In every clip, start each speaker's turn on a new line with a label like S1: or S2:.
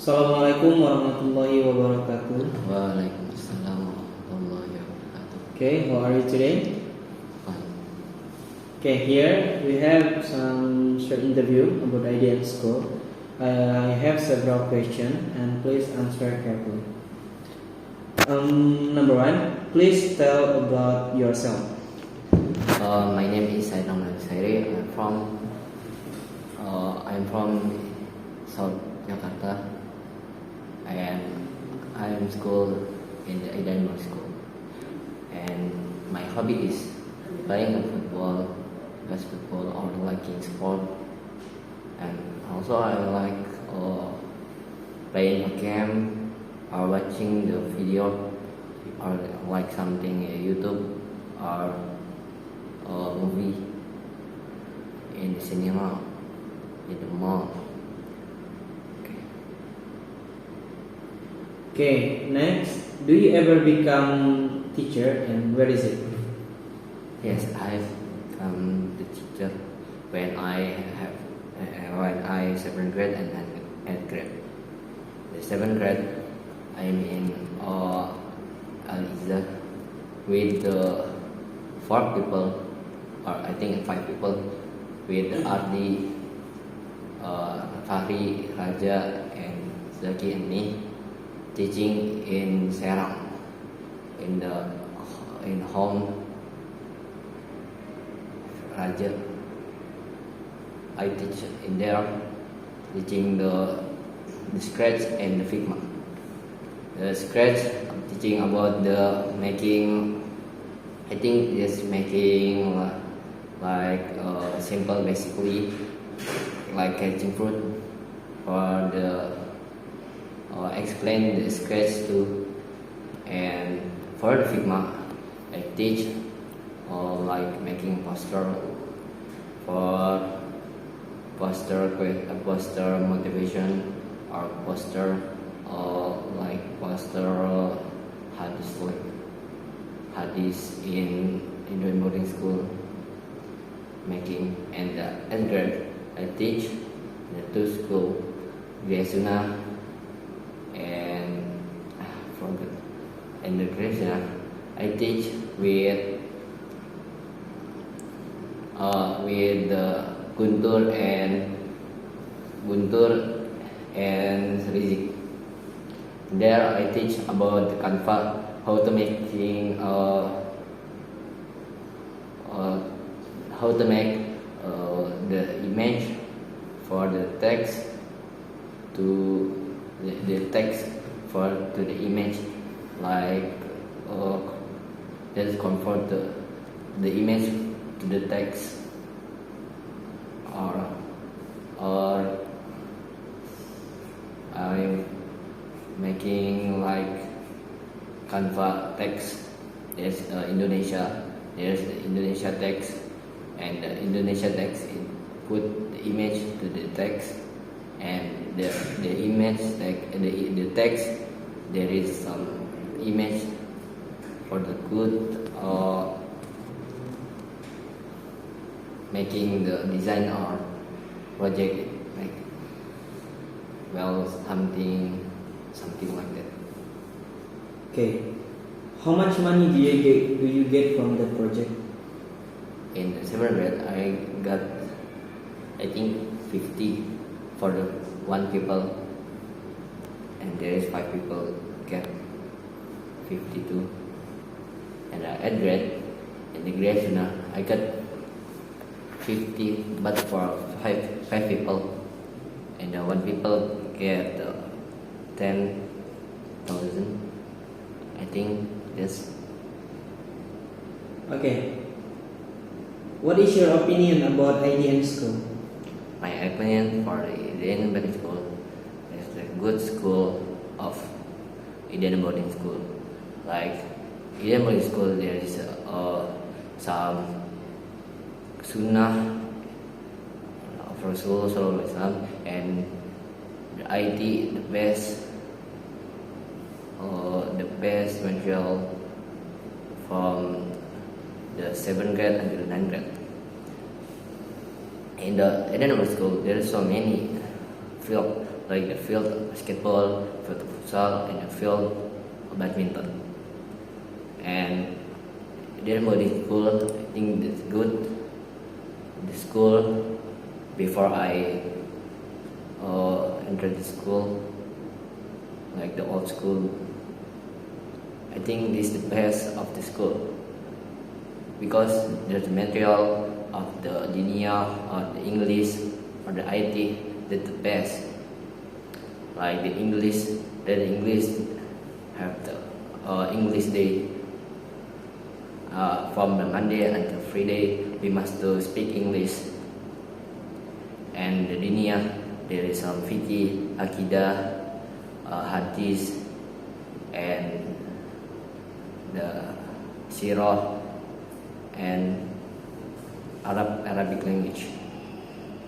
S1: Assalamualaikum warahmatullahi wabarakatuh.
S2: Waalaikumsalam warahmatullahi wabarakatuh.
S1: Okay, how are you today?
S2: Fine.
S1: Okay, here we have some short interview about IDN School. I have several questions and please answer carefully. Number one, please tell about yourself.
S2: My name is Saidam Sairi. I'm from South Jakarta, and I am school in the Idaimur School. And my hobby is playing football, basketball, or liking sport. And also I like playing a game or watching the video or like something YouTube or a movie in the cinema, in the mall.
S1: Okay, next, do you ever become teacher and where is it?
S2: Yes, I've become the teacher when I seventh grade and then eighth grade. The seventh grade, I'm in Al-Izzah with the 4 people, or I think 5 people, with Ardi, Fahri, Raja, and Zaki and me, teaching in Serang, in home Raja. I teach in there, teaching the Scratch and the Figma. The Scratch, teaching about the making. I think just making simple, basically like catching fruit, or the explain the Scratch too. And for the Figma, I teach like making poster for poster motivation, or poster hadis in Indian boarding school making. And the 8th grade, I teach the 2 school, Viasuna and forget. And the Krishna, I teach with Guntur and Rizik. There I teach about the Canva, how to make the image for the text to the text to the image, like just convert the image to the text, or I'm making like Canva text. There's Indonesia. There's the Indonesia text, and the Indonesia text put the image to the text, and the image the text, there is some image for the good making the design or project, like something like that.
S1: Okay, how much money do you get from the project?
S2: In the 7th grade, I got, I think, 50 for the 1 people, and there is 5 people get 52. And the 8th grade, in the graduation, I got 50, but for 5 people, and the 1 people get 10,000. I think yes.
S1: Okay, what is your opinion about IDN School?
S2: My opinion for the Indian boarding school is a good school of Indian boarding school. Like Indian boarding school, there is some sunnah of Rasulullah Sallallahu Alaihi Wasallam, and the IT, the best material from the 7th grade until 9th grade. In the Edinburgh school, there are so many field like the field of basketball, field of futsal, and the field of badminton. And then about the school, I think it's good. The school, before I entered the school, like the old school, I think this is the best of the school because there's the material of the Dinia or the English or the IT that's the best. Like the English have the English day. From the Monday until Friday, we must do speak English. And the Dinia, there is some Fiqh, Akidah, Hadith, and the Sirah, and Arabic language.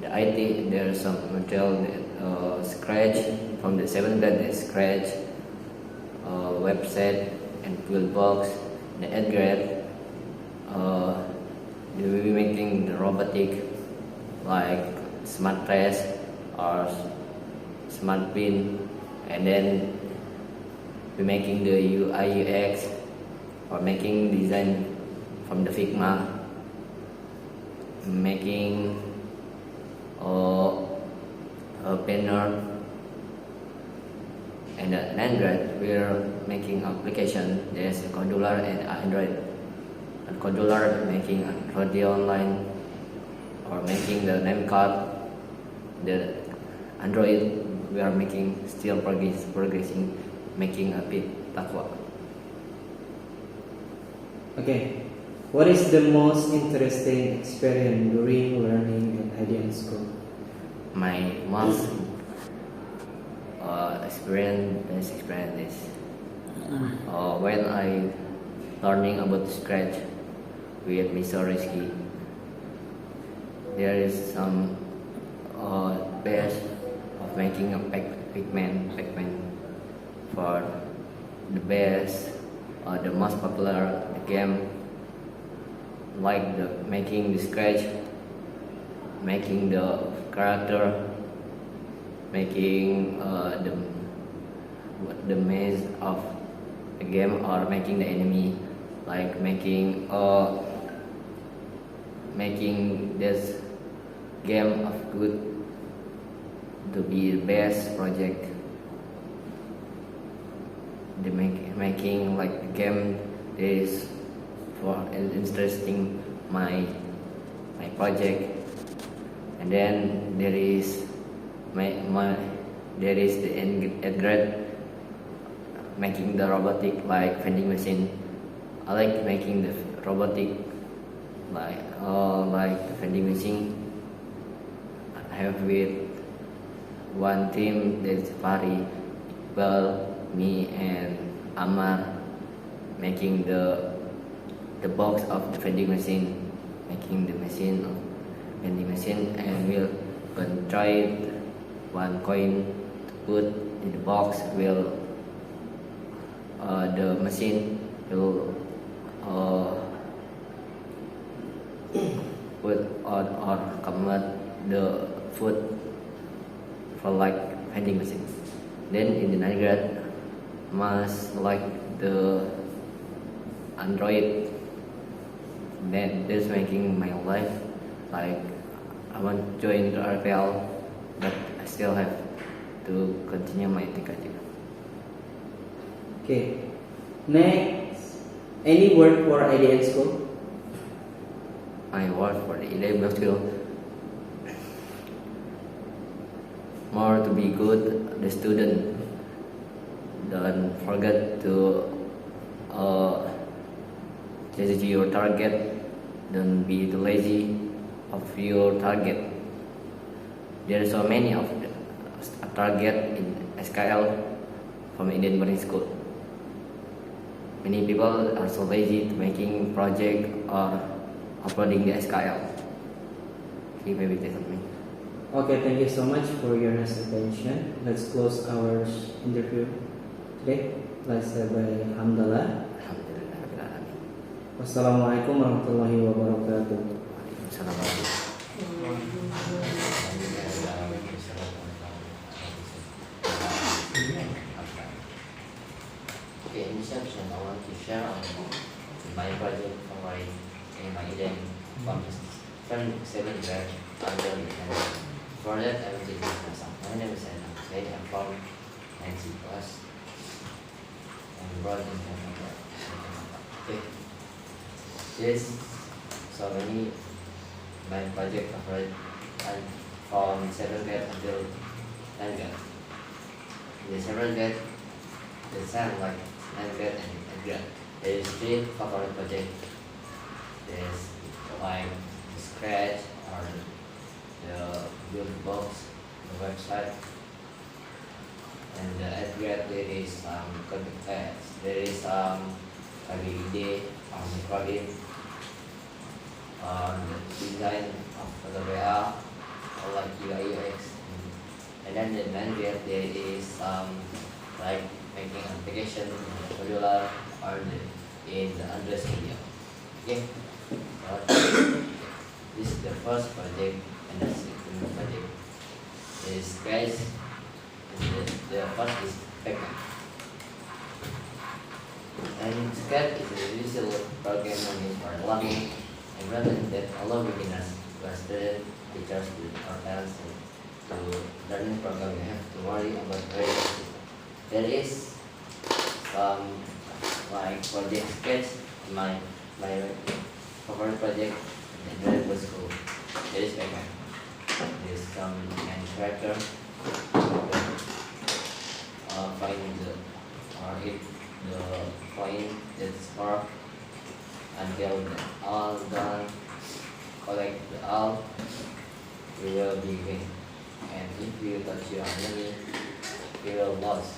S2: The IT, there is some material that Scratch, from the 7th grade, there's Scratch, website, and toolbox. The 8th grade, they will be making the robotic like smart press or smart pin, and then we making the UI UX or making design from the Figma, making a banner. And at 9th grade, we're making application. There's a Condular and Android. And Condular making Android online or making the name card. The Android we are making still progressing, making a bit Taqwa.
S1: Okay, what is the most interesting experience during learning at IDN school?
S2: My most best experience is when I learning about Scratch with Mr. Rizky. There is some best of making a Pac-Man for the best, the most popular game, like the making the Scratch, making the character, making the maze of the game, or making the enemy, like making this game of good to be the best project. The making like the game is for interesting my project. And then there is there is the 8th grade, making the robotic like vending machine. I like making the robotic like the vending machine. I have with one team, there's Fari, Iqbal, me, and Amar, making the box of the vending machine, making the machine of vending machine, and we'll try one coin to put in the box. Will the machine will put on or convert the food for like vending machine. Then in the 9th grade, must like the Android. That's making my life like I want to join the RPL, but I still have to continue my TKJ.
S1: Okay, next, any word for IDN school?
S2: I work for the 11th school. More to be good, the student. Don't forget to chase your target. Don't be too lazy of your target. There are so many of the target in SKL from Indian boarding school. Many people are so lazy to making project or uploading the SKL. Okay, maybe that's something.
S1: Okay, thank you so much for your nice attention. Let's close our interview today. Let's say by Alhamdulillah.
S2: Alhamdulillah.
S1: Wassalamualaikum warahmatullahi wabarakatuh.
S2: Assalamualaikum. section, I want to share on my project favorite and my idea from from 7th grade until the 10th. For that, I will introduce myself. My name is Anna. Today I'm from NC class and brought in Canada. Okay. This so many my project favorite and from 7th grade until 10th grade. In the 7th grade, the same like 9th grade and 10th grade. There is three favorite project. There's like Scratch or the build box, the website. And the 8th grade there is there is LED on the coding on the design of the VR or like UI UX. And then the 9th grade there is like making application in the modular or in the Android Studio. Okay. This is the first project and the second project is guys. The first is backend. And Scratch is a visual programming for learning environment that allow beginners, students, teachers, or parents to learn program. You have to worry about various. There is some like project Sketch, my favorite project in the school. There is backend. There is some and tracker. Find the or hit the point that's score until the all done. Collect the all, you will be win. And if you touch your enemy, you will lose.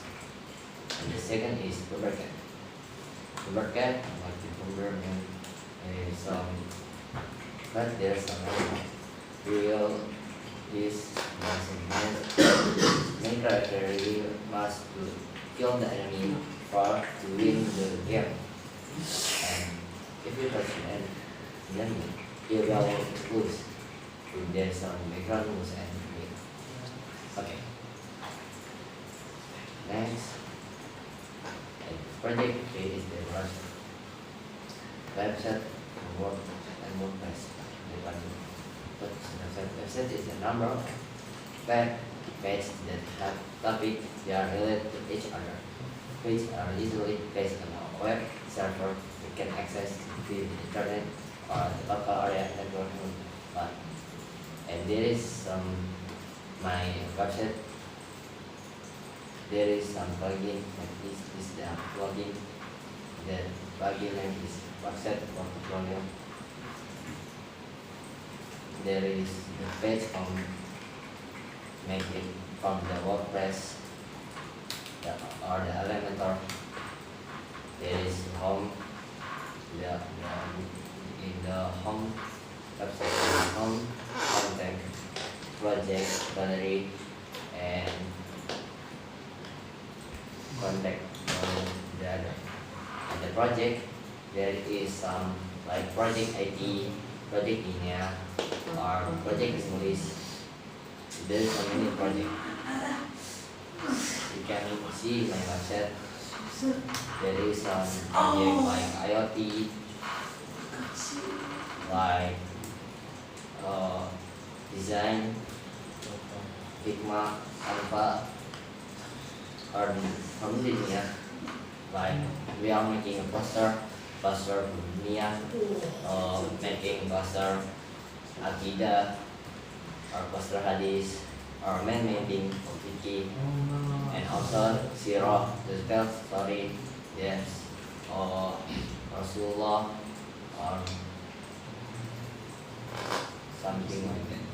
S2: And the second is the bracket. The bracket, like the programming, is but there's some you will this main character you must to kill the enemy for to win the game. And if you touch an enemy, you will lose. If there's some background rules and win. Okay. Next, project 3 is the website work and WordPress. Website is a number of web pages that have topics that are related to each other, which are usually based on a web server. We can access the internet or the local area network. And there is some my website. There is some plugin like this is the plugin. The plugin name is website portfolio. There is the page from make it from the WordPress or the Elementor. There is home. In the home website, home content, project, gallery, and contact the other. And the project there is some like project ID, project email, or project English. There is so many projects. You can see my website. There is some project like IoT, like design, Figma, Canva, or something like we are making a poster for Mia, making poster Akida, or poster Hadis, or man making Wiki, and also Zero, the spell story, yes, or Rasulullah, or something like that.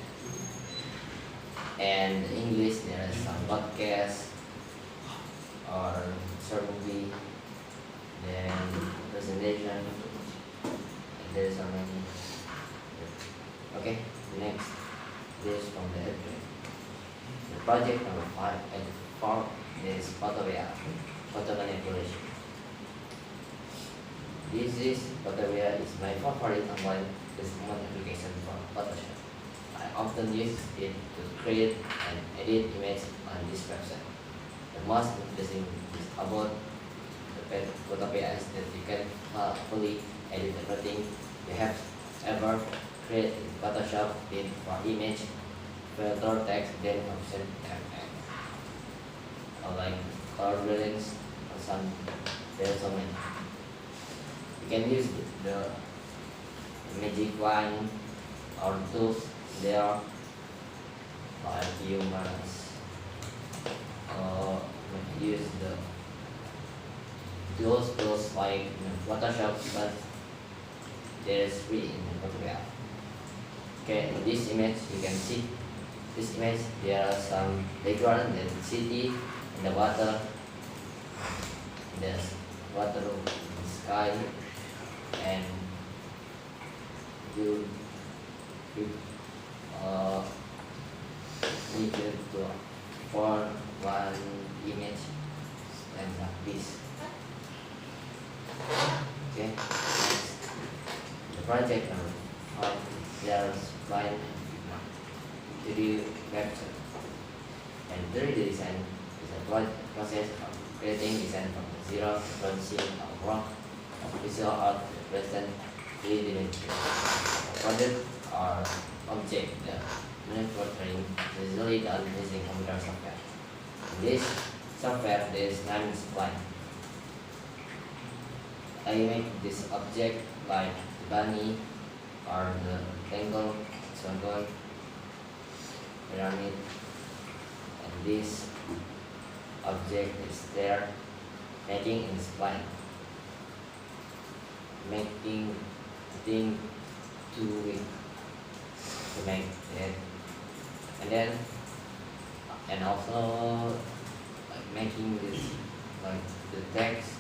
S2: And in English there is some podcast or short movie, then presentation, and there's so many. Okay, next, this from the headline. The project number 5 and 4 is photo manipulation. This is Photowea is my favorite online development application for Photoshop. I often use it to create and edit images on this website. The most interesting is about the Photopea is that you can fully edit everything you have ever created in Photoshop, in for image, filter, text, then option, and or like color gradings or some. There's so many. You can use the magic wand or tools there, like you must use the tools like Photoshop, but there is free in Photoshop. Okay, in this image you can see this image. There are some background, the city, and the water. There's water, the sky, and you uh, need to form one image like this. Okay, next the project number 5. There's line 3D website, and 3D design is a process of creating design from zero, launching a work of visual art to present 3D dimension. Project or object that manufacturing is usually done using computer software. In this software, there is name Spline. I make this object like the bunny or the rectangle, circle, pyramid, and this object is there making in Spline. Making thing too weak to make it, and then and also like making this like the text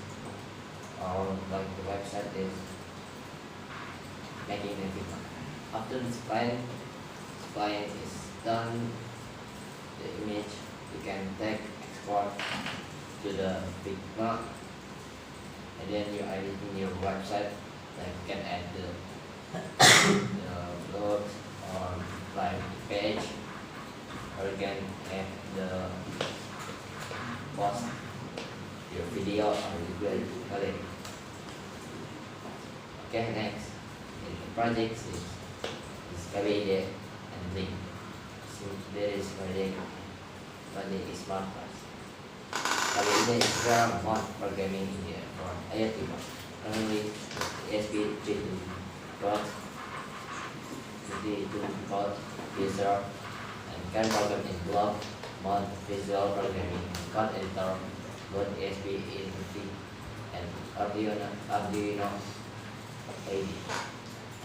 S2: or like the website is making it. After the spline is done, the image you can take export to the Figma, and then you edit in your website. Like you can add the blog or like page, or you can add the post your video or your quality. Okay, next in the projects is KBID and Link. So there is project is smart class. KBID is very mod programming in here for IoT. Currently ESP32 dot user and can program in block, mod, visual programming, code editor, both ESP82 and Arduino ID.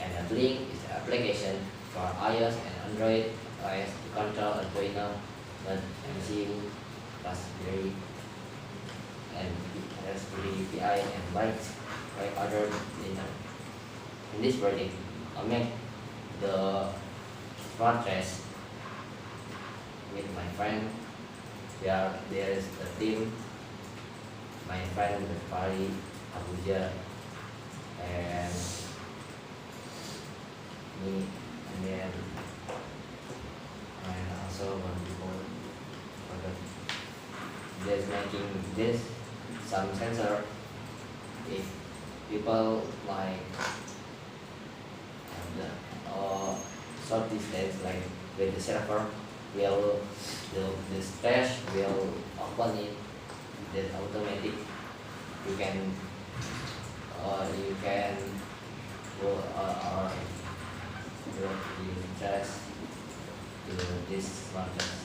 S2: And a Blink is an application for iOS and Android OS to control Arduino, MCU, Raspberry, and Raspberry Pi and like other data. In this project, I make the smart trash with my friend. There is a team. My friend Fari, Abuja, and me, and then and also one people for the just making this some sensor. If people like the short distance, like with the server, will the trash will open it. That automatic. You can go or you trash to this smart trash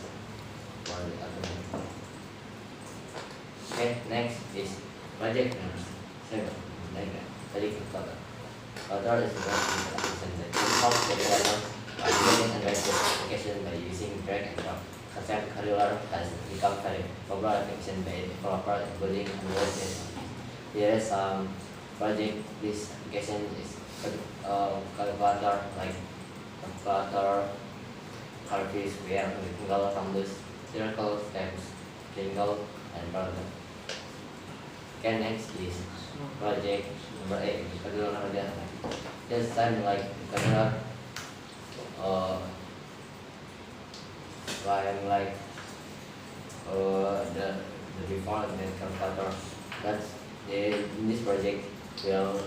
S2: for the automatic. Okay, next is project number 7. Like tadi kita Author is the application that can help the developer by building and write the application by using drag and drop. Concept curricular has become very popular application by developer in building and writing. Here is some project. This application is calculator, like calculator, calculus, where rectangle, rhombus, circle, steps, triangle, and paragraph. Okay, next is project number 8. Kedua namanya this time like camera the before and then calculator. That's In this project, will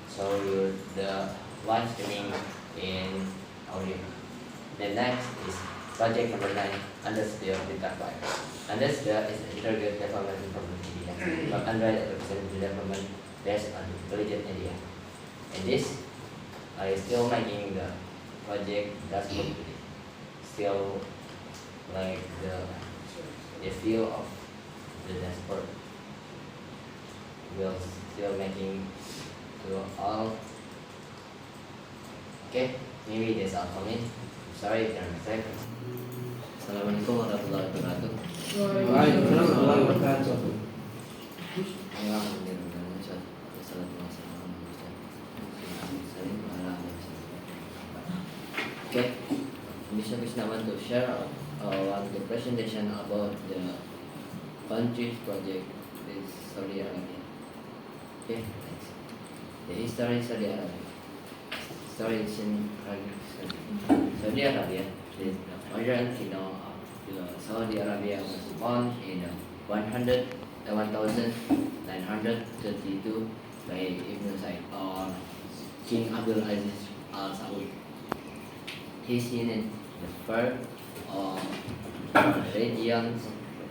S2: show you the one streaming in audio. The next is project number 9, Underscore Data File. Underscore is an integrated development implementation for Android application development based on intelligent idea. And this, I still making the project dashboard today. Still like the feel of the dashboard. Will still making to all. Okay, maybe that's all for me. Sorry, can I Assalamualaikum warahmatullahi wabarakatuh.
S1: Waalaikumsalam warahmatullahi wabarakatuh.
S2: Okay, Mr. Krishna want to share the presentation about the country's project in Saudi Arabia. Okay, thanks. The history of Saudi Arabia. Story is in Saudi Arabia. The modern kingdom of Saudi Arabia was born in 1932 by Ibn Said or King Abdul Aziz Al Saud. He seen the first regions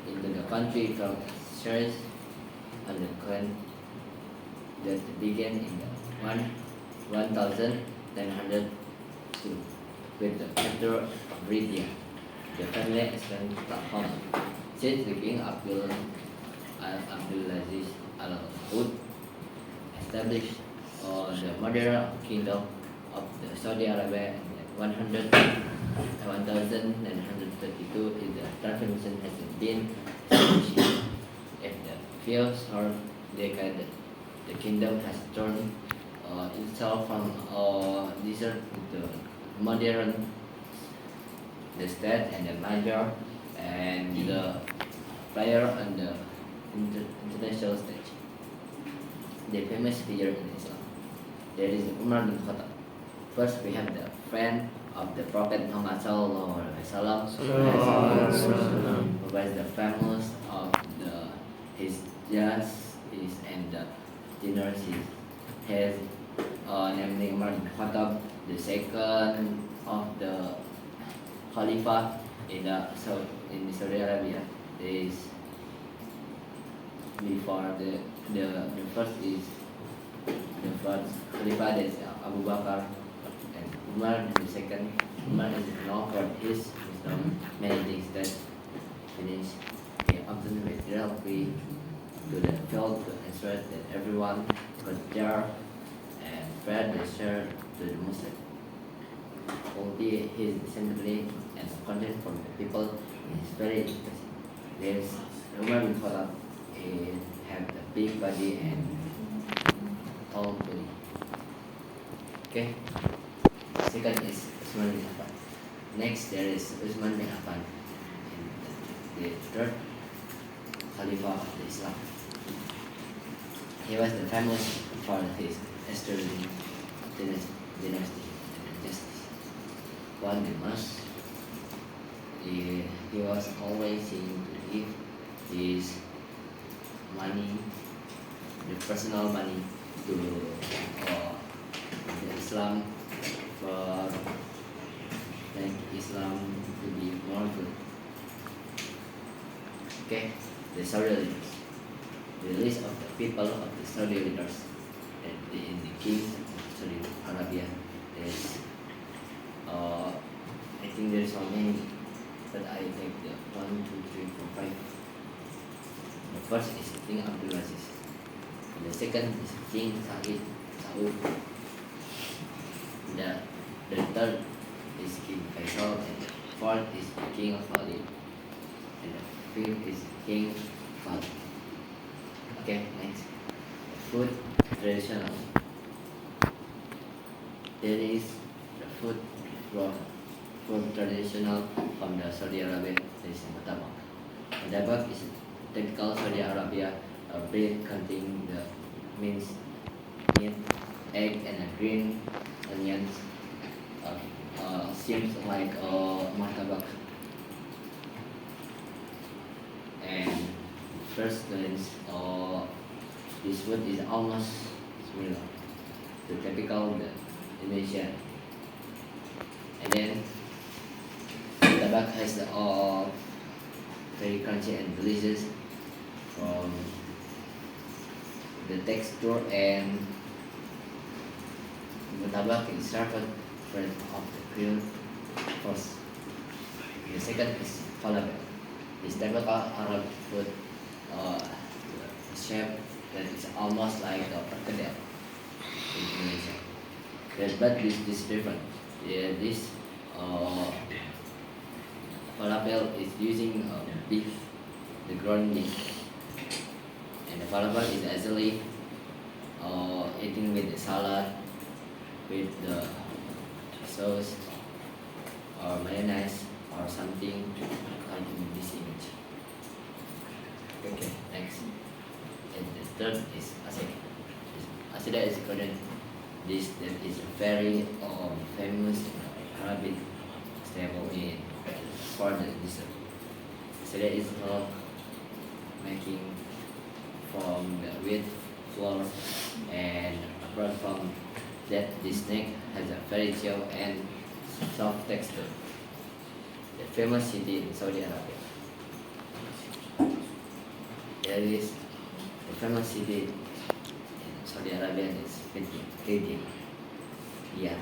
S2: into the country from church and the clan that began in the 1902 with the capital of Riyadh. The family extended platform since the King Abdulaziz Al Saud established the modern kingdom of the Saudi Arabia in 1932. The transformation has been established. In the few short decades, the kingdom has turned itself from desert to modern the state and the major and the player on the international stage. The famous figure in Islam. There is Umar bin Khattab. First, we have the friend of the Prophet Muhammad Sallallahu Alaihi Wasallam, who was the famous of his justice and the generosity. His namely Umar bin Khattab, the second of the Khalifa in Saudi Arabia. Is before the first is the first Khalifa, that is Abu Bakar, and Umar the second. Umar is known for his wisdom, many things that finish. He often made directly to the field to ensure that everyone was there and spread the share to the Muslim. Albeit his assembly and content from the people is very impressive. There's Umar bin Khattab, he have a big body and tall body. Okay. Second is Usman bin Affan. Next there is Usman bin Affan, the third Khalifa of Islam. He was the famous for his sterling dynasty and justice. One the most, he was always seen to give his money, the personal money, to the Islam for like Islam to be more good. Okay, the Saudi leaders. The list of the people of the Saudi leaders and the king of Saudi Arabia is I think there is so many, but I take the 1, 2, 3, 4, 5. The first is King Abdulaziz. The second is King Saud. The third is King Faisal, and the fourth is King of Khalid, and the fifth is King Fahd. Okay, next. Food traditional. There is the food traditional from the Saudi Arabia. There is Mutabak. Mutabak is typical Saudi Arabia, a bread containing the minced meat, egg, and a green onions. Seems like martabak. And first glance, this food is almost similar to typical the Indonesian. And then tabak has the all very crunchy and delicious from the texture, and the tabak is served fresh off the grill first. The second is falafel. This typical Arab food shape that is almost like a perkedel in Indonesia. But this is different. Yeah, this falafel is using beef, the ground beef, and the falafel is actually eating with the salad, with the sauce or mayonnaise or something like in this image. Okay, next. And the third is asida. Asida is a Korean dish that is very famous Arabic staple in for the dessert. Asida is not making from the wheat flour, and apart from that, this snack has a very chill and soft texture. The famous city in Saudi Arabia. There is the famous city in Saudi Arabia is Riyadh. Yeah.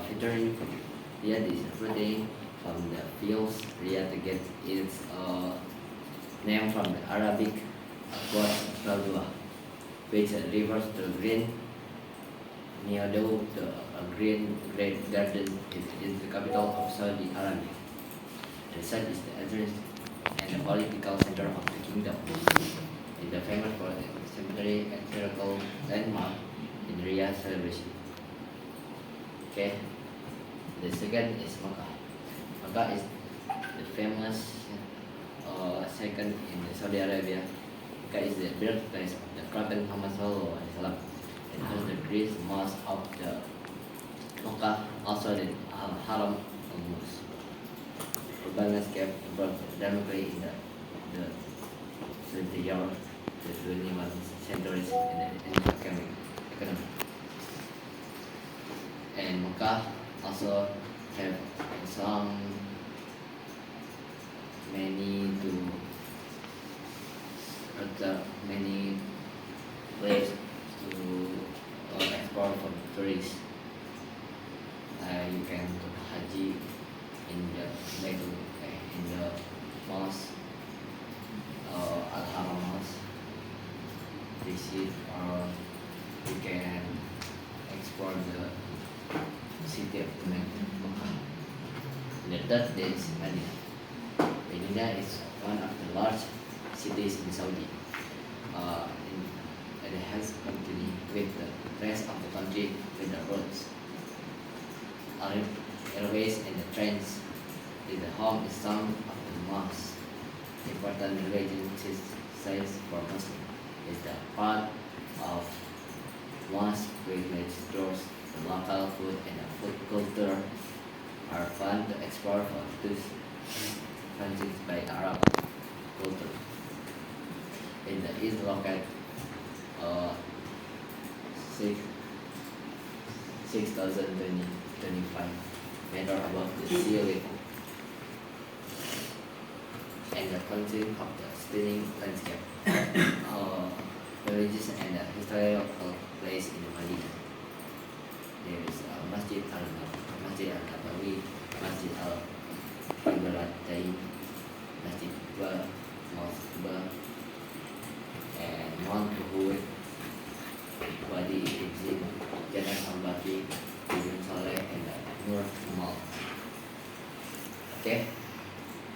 S2: Featuring Riyadh is fruiting from the fields. Riyadh gets its name from the Arabic word Radwa, which refers to green. Neado, the green great garden, is the capital of Saudi Arabia. The site is the entrance and the political center of the kingdom. It is famous for the cemetery and historical landmark in Riyadh celebration. Okay. The second is Makkah. Makkah is the famous second in Saudi Arabia. Makkah is the birthplace of the Prophet Muhammad SAW. It has the great mosque of the Makkah, also the Haram al-Mosque. Urban landscape evolved dynamically in the 20th to 21st centuries in the economy. And Makkah also have some many places to explore for tourists. You can do Haji in the mosque, Al Haram Mosque, visit, or you can explore the city of Mecca. The third day is Medina. Medina is one of the large cities in Saudi. It has continued with the rest of the country with the roads, airways, and the trains. The home is some of the most important religious sites for Muslims. It's the part of mosque with stores. The local food and the food culture are fun to explore for those influenced by Arab culture. In the east located 6,025 meter above the sea level, and the content of the stunning landscape, religious and historical place in Medina. There is Masjid Al-Nabawi, Masjid Al-Ibrahim, Masjid Kuba, Mosque Kuba, and Mount Uhud, Wadi Izin, Jannah Al-Baqi, Ibn Saleh, and Nur Mall. Okay,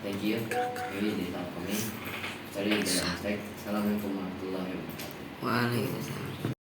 S2: thank you. Maybe this is all for me. Sorry, the mistake. Assalamualaikum warahmatullahi wabarakatuh.
S3: Waalaikumsalam.